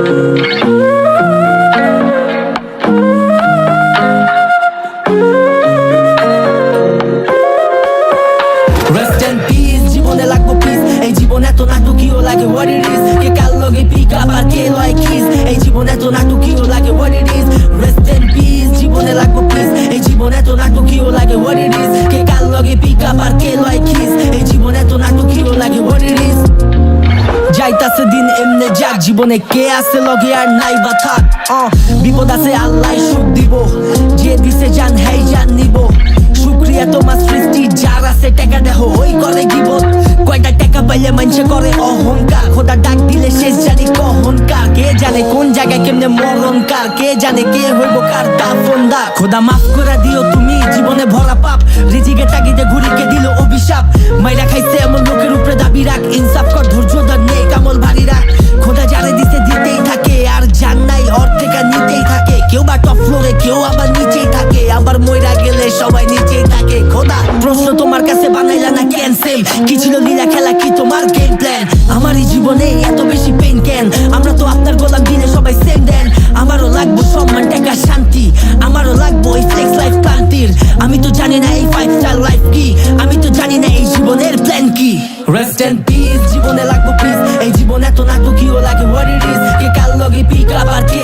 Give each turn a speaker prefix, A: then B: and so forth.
A: Rest in peace, জীবনে লাগবো peace। এই জীবন এত নাটকীয় লাগে what it is। কে কার লগে pick up আর কে লয় kiss। এই জীবন এত নাটকীয় লাগে what it is। Rest in peace, জীবনে লাগবো peace। এই জীবন এত নাটকীয় লাগে what it is। কে কার লগে pick up আর কে লয় kiss। এই জীবন এত নাটকীয় লাগে what it is। যাইতাছে দিন এমনে যাক, জীবনে কে আছে লগে আর নাই বা থাক। বিপদ আছে আল্লাহ সুখ দিব, যে দিছে জান হেই জান নিব। শুকরিয়া তোমার সৃষ্টি যার আছে টাকা দেহ ওই করে গিবত। কয়টা টাকা পাইলে মানুষে করে অহংকার, খোদা ডাক দিলে শেষ জানি কহনকার। কে জানে কোন জায়গায় কেমনে মরণকার, কে জানে কে হইব কার দাফনদার। খোদা মাফ করে দিও তুমি জীবনে ভরা পাপ, রিজিকের তাগিদে ঘুরিকে দিল অভিশাপ। মাইরা খাইছে এমন লোকের উপরে দাবি রাখ, ইনসাফ কর ধৈর্য ধর নেই কামল ভারী রাখ। খোদা যারে দিছে দিতেই থাকে, আর জান নাই ওর থেকে নিতেই থাকে। কেউ বা টপ ফ্লোরে কেউ আবার নিচেই থাকে, আবার মইরা গেলে সবাই নিচেই থাকে। খোদা প্রশ্ন তোমার কাছে বানাইলা না ক্যান্সেল, কি ছিল লীলা খেলা কি তোমার গেম প্ল্যান। আমার এই জীবনে এত বেশি পেইন কেন, আমরা তো আপনার গোলাম দিনে সবাই সেম দেন। আমারও লাগবো সম্মান টাকা শান্তি, আমারও লাগবো এই ফ্লেক্স লাইফ ক্লান্তির। আমি তো জানি না এই 5 স্টার লাইফ কি, আমি তো জানি না এই জীবনের প্ল্যান কি। Rest in peace, জীবনে লাগবো peace। এই জীবন এত নাটকীয় লাগে what it is। কে কার লগে pick up আর কে